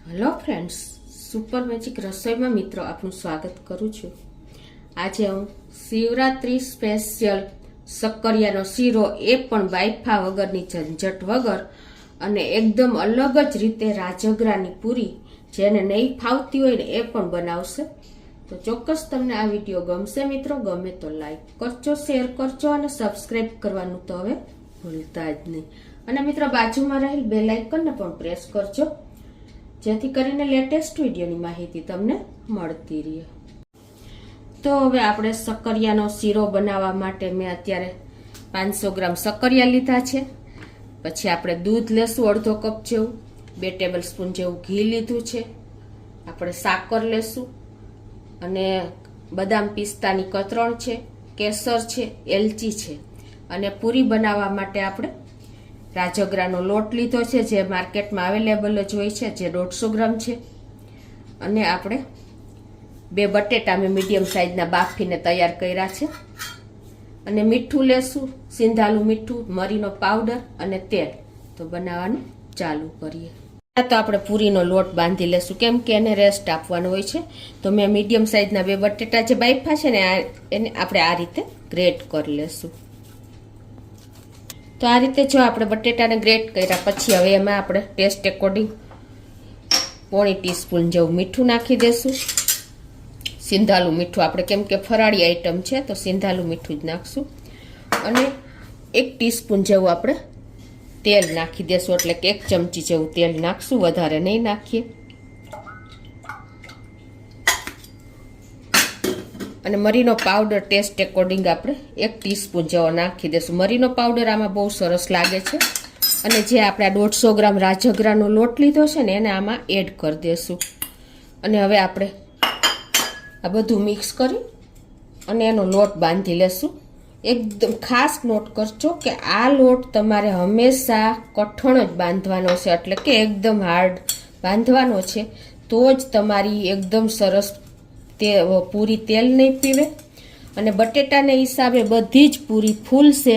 Hello friends, super magic રસોઈમાં મિત્રો આપનું સ્વાગત કરું છું। આજે હું શિવરાત્રી સ્પેશિયલ શક્કરિયાનો શીરો, એ પણ બાયફા વગરની ઝંઝટ વગર અને એકદમ અલગ જ રીતે રાજગરાની પૂરી, જેને નહીં ફાવતી હોય ને એ પણ બનાવશે। તો ચોક્કસ તમને આ વિડીયો ગમશે મિત્રો। ગમે તો લાઈક કરજો, શેર કરજો અને સબસ્ક્રાઈબ કરવાનું તો હવે ભૂલતા જ નહીં। અને મિત્રો બાજુમાં રહેલ બેલ આઇકનને પણ પ્રેસ કરજો, જેથી કરીને લેટેસ્ટ વિડીયોની માહિતી તમને મળતી રહે। તો હવે આપણે શક્કરિયાનો શીરો બનાવવા માટે મેં અત્યારે 500 ગ્રામ શક્કરિયા લીધા છે। પછી આપણે દૂધ લેશું અડધો કપ જેવું, 2 ટેબલ સ્પૂન જેવું ઘી લીધું છે, આપણે સાકર લેશું અને બદામ પિસ્તાની કતરણ છે, કેસર છે, એલચી છે અને પૂરી બનાવવા માટે આપણે રાજગરાનો લોટ લીધો છે, જે માર્કેટમાં અવેલેબલ જ હોય છે, જે 150 ગ્રામ છે। અને આપણે 2 બટેટા મેં મીડિયમ સાઈઝના બાફીને તૈયાર કર્યા છે। અને મીઠું લેશું, સિંધાલું મીઠું, મરીનો પાવડર અને તેલ। તો બનાવવાનું ચાલુ કરીએ। તો આપણે પૂરીનો લોટ બાંધી લેશું, કેમ કે એને રેસ્ટ આપવાનો હોય છે। તો મેં મીડિયમ સાઈઝના 2 બટેટા જે બાફા છે ને એને આપણે આ રીતે ગ્રેટ કરી લેશું। તો આ રીતે જો આપણે બટેટાને ગ્રેટ કર્યા પછી હવે એમાં આપણે ટેસ્ટ એકોર્ડિંગ 1/4 ટીસ્પૂન જેવું મીઠું નાખી દેશું। સિંધાલું મીઠું આપણે, કેમ કે ફરાળી આઈટમ છે તો સિંધાલું મીઠું જ નાખશું। અને 1 ટીસ્પૂન જેવું આપણે તેલ નાખી દેશું, એટલે કે 1 ચમચી જેવું તેલ નાખશું, વધારે નહીં નાખીએ। અને મરીનો પાવડર ટેસ્ટ એકોર્ડિંગ આપણે 1 ટીસ્પૂન જેવો નાખી દેશું। મરીનો પાવડર આમાં બહુ સરસ લાગે છે। અને જે આપણે 150 ગ્રામ રાજગરાનો લોટ લીધો છે ને એને આમાં એડ કરી દેશું। અને હવે આપણે આ બધું મિક્સ કરી અને એનો લોટ બાંધી લેશું। એકદમ ખાસ નોટ કરજો કે આ લોટ તમારે હંમેશા કઠણ જ બાંધવાનો છે, એટલે કે એકદમ હાર્ડ બાંધવાનો છે, તો જ તમારી એકદમ સરસ પૂરી તેલ નહીં પીવે અને બટેટાને હિસાબે બધી જ પૂરી ફૂલશે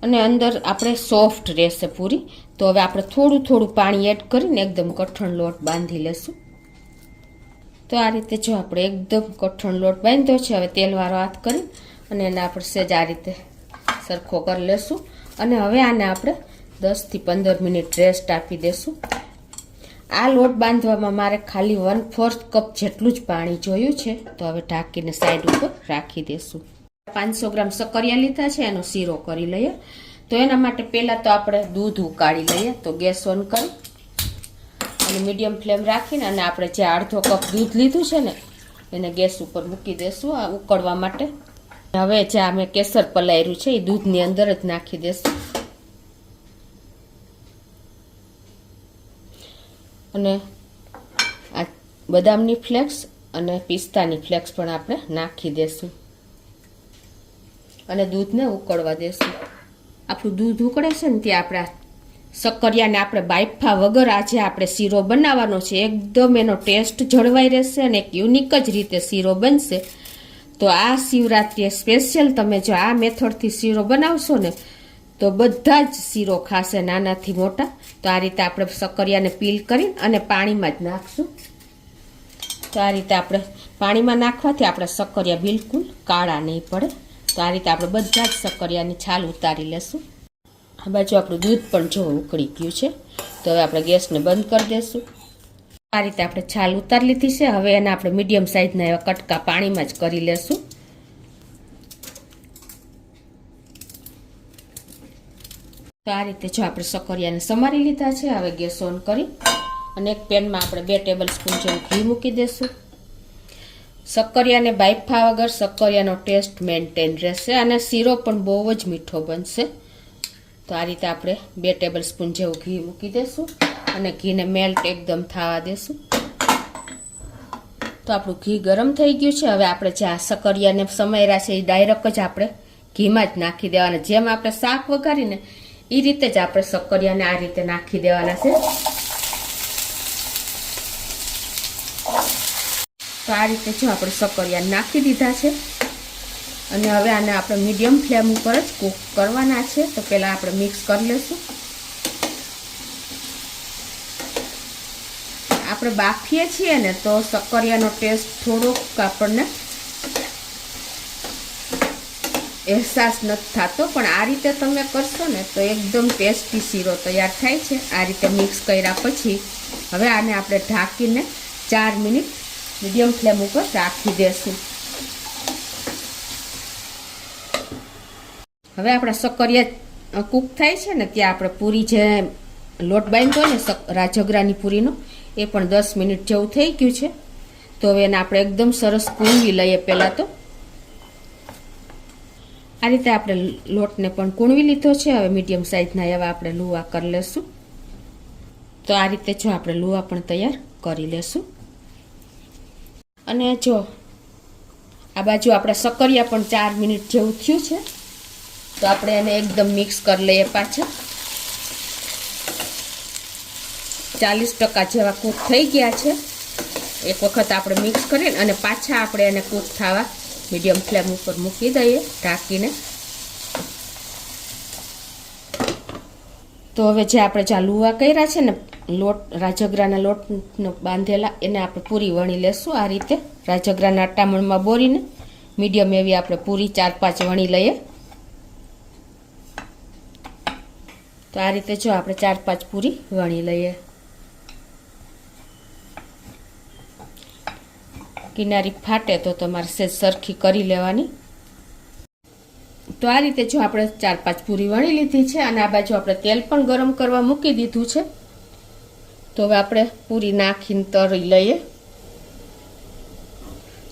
અને અંદર આપણે સોફ્ટ રહેશે પૂરી। તો હવે આપણે થોડું થોડું પાણી એડ કરીને એકદમ કઠણ લોટ બાંધી લેશું। તો આ રીતે જો આપણે એકદમ કઠણ લોટ બાંધ્યો છે, હવે તેલવાળો હાથ કરી અને એને આપણે સહેજ આ રીતે સરખો કરી લેશું। અને હવે આને આપણે 10 થી 15 મિનિટ રેસ્ટ આપી દેશું। આ લોટ બાંધવામાં મારે ખાલી 1/4 કપ જેટલું જ પાણી જોયું છે। તો હવે ઢાંકીને સાઈડ ઉપર રાખી દેશું। 500 ગ્રામ શક્કરિયા લીધા છે, એનો શીરો કરી લઈએ। તો એના માટે પહેલાં તો આપણે દૂધ ઉકાળી લઈએ। તો ગેસ ઓન કરી અને મીડિયમ ફ્લેમ રાખીને અને આપણે જે અડધો કપ દૂધ લીધું છે ને એને ગેસ ઉપર મૂકી દેશું આ ઉકળવા માટે। હવે જે અમે કેસર પલાળ્યું છે એ દૂધની અંદર જ નાખી દેશું અને આ બદામની ફ્લેક્સ અને પિસ્તાની ફ્લેક્સ પણ આપણે નાખી દેશું અને દૂધને ઉકળવા દેશું। આપણું દૂધ ઉકળે છે ને ત્યાં આપણે શક્કરિયાને આપણે બાયફા વગર આજે આપણે શીરો બનાવવાનો છે, એકદમ એનો ટેસ્ટ જળવાઈ રહેશે અને એક યુનિક જ રીતે શીરો બનશે। તો આ શિવરાત્રિએ સ્પેશિયલ તમે જો આ મેથડથી શીરો બનાવશો ને તો બધા જ શીરો ખાશે, નાનાથી મોટા। તો આ રીતે આપણે શક્કરિયાને પીલ કરી અને પાણીમાં જ નાખશું। તો આ રીતે આપણે પાણીમાં નાખવાથી આપણે શક્કરિયા બિલકુલ કાળા નહીં પડે। તો આ રીતે આપણે બધા જ શક્કરિયાની છાલ ઉતારી લેશું। આ બાજુ આપણું દૂધ પણ જો ઉકળી ગયું છે, તો હવે આપણે ગેસને બંધ કરી દઈશું। આ રીતે આપણે છાલ ઉતારી લીધી છે। હવે એને આપણે મીડિયમ સાઈઝના એવા કટકા પાણીમાં જ કરી લેશું। તો આ રીતે જો આપણે શક્કરિયાને સમારી લીધા છે। હવે ગેસ ઓન કરી અને એક પેનમાં આપણે 2 ટેબલ સ્પૂન જેવું ઘી મૂકી દઈશું। શક્કરિયાને બાયફા વગર શક્કરિયાનો ટેસ્ટ મેન્ટેન રહેશે અને શીરો પણ બહુ જ મીઠો બનશે। તો આ રીતે આપણે 2 ટેબલ સ્પૂન જેવું ઘી મૂકી દઈશું અને ઘીને મેલ્ટ એકદમ થવા દેશું। તો આપણું ઘી ગરમ થઈ ગયું છે। હવે આપણે જે આ શક્કરિયાને સમાર્યા છે એ ડાયરેક્ટ જ આપણે ઘીમાં જ નાખી દેવાના। જેમ આપણે શાક વઘારીને એ રીતે જ આપણે શક્કરિયાને આ રીતે નાખી દેવાના છે। તો આ રીતે જો આપણે શક્કરિયા નાખી દીધા છે અને હવે આને આપણે મીડિયમ ફ્લેમ ઉપર જ કૂક કરવાના છે। તો પહેલાં આપણે મિક્સ કરી લઈશું। આપણે બાફીએ છીએ ને તો શક્કરિયાનો ટેસ્ટ થોડોક આપણને અહેસાસ નથી થતો, પણ આ રીતે તમે કરશો ને તો એકદમ ટેસ્ટી શીરો તૈયાર થાય છે। આ રીતે મિક્સ કર્યા પછી હવે આને આપણે ઢાંકીને 4 મિનિટ મીડિયમ ફ્લેમ ઉપર રાખી દેશું। હવે આપણા શક્કરિયા કૂક થાય છે ને ત્યાં આપણે પૂરી જે લોટ બાંધ્યો ને રાજગરાની પૂરીનો એ પણ 10 મિનિટ જેવું થઈ ગયું છે। તો હવે એને આપણે એકદમ સરસ કૂણવી લઈએ। પહેલાં તો આ રીતે આપણે લોટને પણ કૂણવી લીધો છે। હવે મીડિયમ સાઇઝના એવા આપણે લુવા કરી લેશું। તો આ રીતે જો આપણે લુવા પણ તૈયાર કરી લેશું। અને જો આ બાજુ આપણા શક્કરિયા પણ 4 મિનિટ જેવું થયું છે, તો આપણે એને એકદમ મિક્સ કરી લઈએ પાછા। 40% જેવા કૂક થઈ ગયા છે। એક વખત આપણે મિક્સ કરીને અને પાછા આપણે એને કૂક થવા મીડિયમ ફ્લેમ ઉપર મૂકી દઈએ ઢાંકીને। તો હવે જે આપણે જ્યાં લુવા કર્યા છે ને લોટ રાજગરાના લોટનો બાંધેલા એને આપણે પૂરી વણી લેશું। આ રીતે રાજગરાના અટામણમાં બોરીને મીડિયમ એવી આપણે પૂરી 4-5 વણી લઈએ। તો આ રીતે જો આપણે 4-5 પૂરી વણી લઈએ। કિનારી ફાટે તો તમારે સેજ સરખી કરી લેવાની। તો આ રીતે જો આપણે 4-5 પૂરી વણી લીધી છે અને આ બાજુ આપણે તેલ પણ ગરમ કરવા મૂકી દીધું છે। તો હવે આપણે પૂરી નાખીને તળી લઈએ।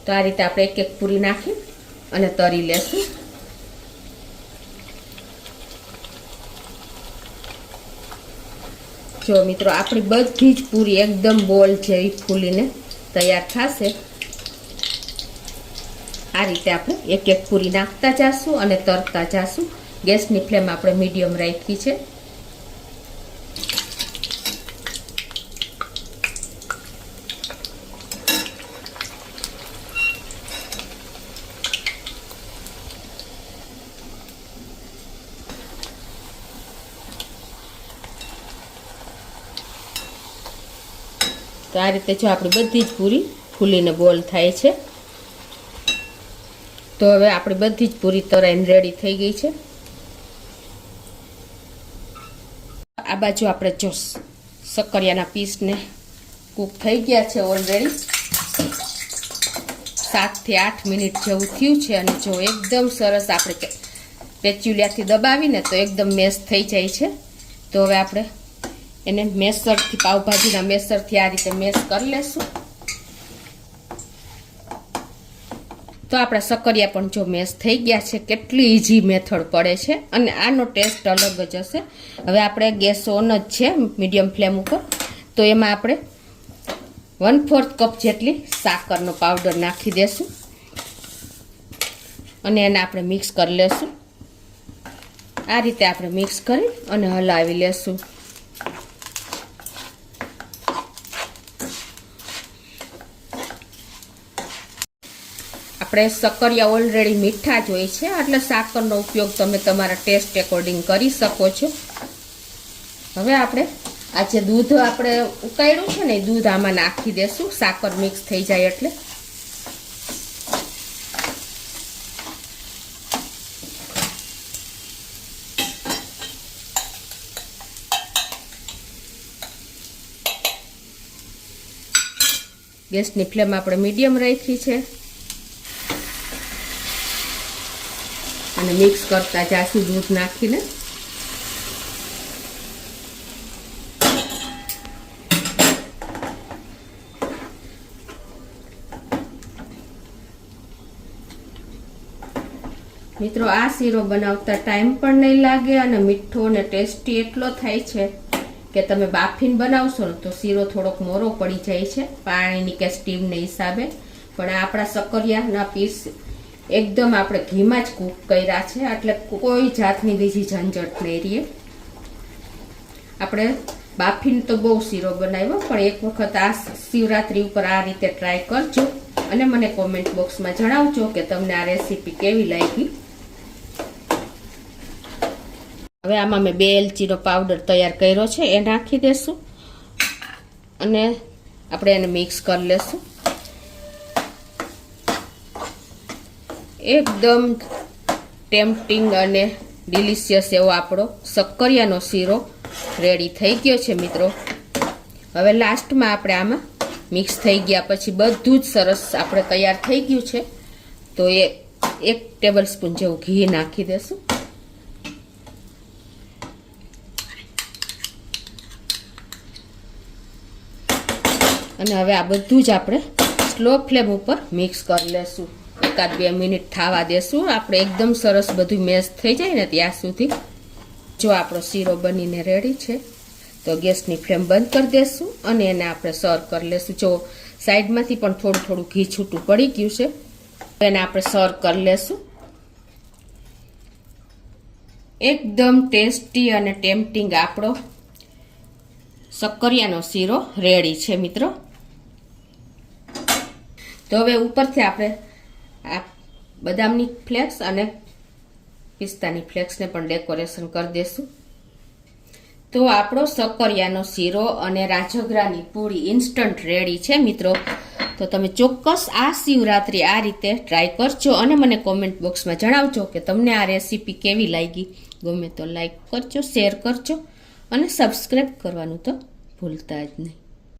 તો આ રીતે આપણે એક પૂરી નાખી અને તળી લેશું। જો મિત્રો આપણી બધી જ પૂરી એકદમ બોલ જેવી ફૂલીને તૈયાર થશે। આ રીતે આપણે એક પૂરી નાખતા જાશું અને તરતા જાશું। ગેસની ફ્લેમ આપણે મીડિયમ રાખી છે। તો આ રીતે જો આપણી બધી જ પૂરી ફૂલીને બોલ થાય છે। તો હવે આપણી બધી જ પૂરી તરાઈને રેડી થઈ ગઈ છે। આ બાજુ આપણે જો શક્કરિયાના પીસને કૂક થઈ ગયા છે ઓલરેડી 7 થી 8 મિનિટ જેવું થયું છે। અને જો એકદમ સરસ આપણે પેચ્યુલિયાથી દબાવીને તો એકદમ મેશ થઈ જાય છે। તો હવે આપણે એને મેસરથી પાવભાજીના મેસરથી આ રીતે મેશ કરી લેશું। તો આપણા શક્કરિયા પણ જો મેશ થઈ ગયા છે। કેટલી ઈઝી મેથડ પડે છે અને આનો ટેસ્ટ અલગ જ હશે। હવે આપણે ગેસ ઓન જ છે મીડિયમ ફ્લેમ ઉપર। તો એમાં આપણે 1/4 કપ જેટલી સાકરનો પાવડર નાખી દેશું અને એને આપણે મિક્સ કરી લેશું। આ રીતે આપણે મિક્સ કરી અને હલાવી લેશું। આપણે શક્કરિયા ઓલરેડી મીઠા જ હોય છે, એટલે સાકરનો ઉપયોગ તમે તમારા ટેસ્ટ એકોર્ડિંગ કરી શકો છો। હવે આપણે આ જે દૂધ આપણે ઉકાળ્યું છે ને એ દૂધ આમાં નાખી દેશું સાકર મિક્સ થઈ જાય એટલે। ગેસની ફ્લેમ આપણે મીડિયમ રાખી છે અને મિક્સ કરતા જાશું દૂધ નાખીને। મિત્રો આ શીરો બનાવતા ટાઈમ પણ નહીં લાગે અને મીઠો અને ટેસ્ટી એટલો થાય છે કે તમે બાફીને બનાવશો ને તો શીરો થોડોક મોરો પડી જાય છે પાણીની કે સ્ટીમને હિસાબે। પણ આપણા શક્કરિયાના પીસ એકદમ આપણે ઘીમાં જ કૂક કર્યા છે, એટલે કોઈ જાતની બીજી ઝંઝટ નહીં રહે। આપણે બાફીને તો બહુ શીરો બનાવ્યો, પણ એક વખત આ શિવરાત્રી ઉપર આ રીતે ટ્રાય કરજો અને મને કોમેન્ટ બોક્સમાં જણાવજો કે તમને આ રેસીપી કેવી લાગી। હવે આમાં મેં 2 એલચીનો પાવડર તૈયાર કર્યો છે એ નાખી દેશું અને આપણે એને મિક્સ કરી લેશું. એકદમ ટેમ્પટિંગ અને ડિલિશિયસ એવો આપણો શક્કરિયાનો શીરો રેડી થઈ ગયો છે મિત્રો. હવે લાસ્ટમાં આપણે આમાં મિક્સ થઈ ગયા પછી બધું જ સરસ આપણે તૈયાર થઈ ગયું છે. તો એ 1 ટેબલ સ્પૂન જેવું ઘી નાખી દેશું. અને હવે આ બધું જ આપણે સ્લો ફ્લેમ ઉપર મિક્સ કરી લેશું. 1-2 મિનિટ થવા દેશું. આપણે એકદમ સરસ બધું મેશ થઈ જાય ને ત્યાં સુધી. જો આપણો શીરો બનીને રેડી છે તો ગેસની ફ્લેમ બંધ કરી દેશું અને એને આપણે સર્વ કરી લેશું. જો સાઈડમાંથી પણ થોડું ઘી છૂટું પડી ગયું છે. એને આપણે સર્વ કરી લેશું. એકદમ ટેસ્ટી અને ટેમ્પટિંગ આપણો શક્કરિયાનો શીરો રેડી છે મિત્રો. તો હવે ઉપરથી આપણે આ બદામની ફ્લેક્સ અને પિસ્તાની ફ્લેક્સને પણ ડેકોરેશન કરી દેશું. તો આપણો શક્કરિયાનો શીરો અને રાજગરાની પૂરી ઇન્સ્ટન્ટ રેડી છે મિત્રો. તો તમે ચોક્કસ આ શિવરાત્રિ આ રીતે ટ્રાય કરજો અને મને કોમેન્ટ બોક્સમાં જણાવજો કે તમને આ રેસીપી કેવી લાગી. ગમે તો લાઈક કરજો, શેર કરજો અને સબસ્ક્રાઈબ કરવાનું તો ભૂલતા જ નહીં.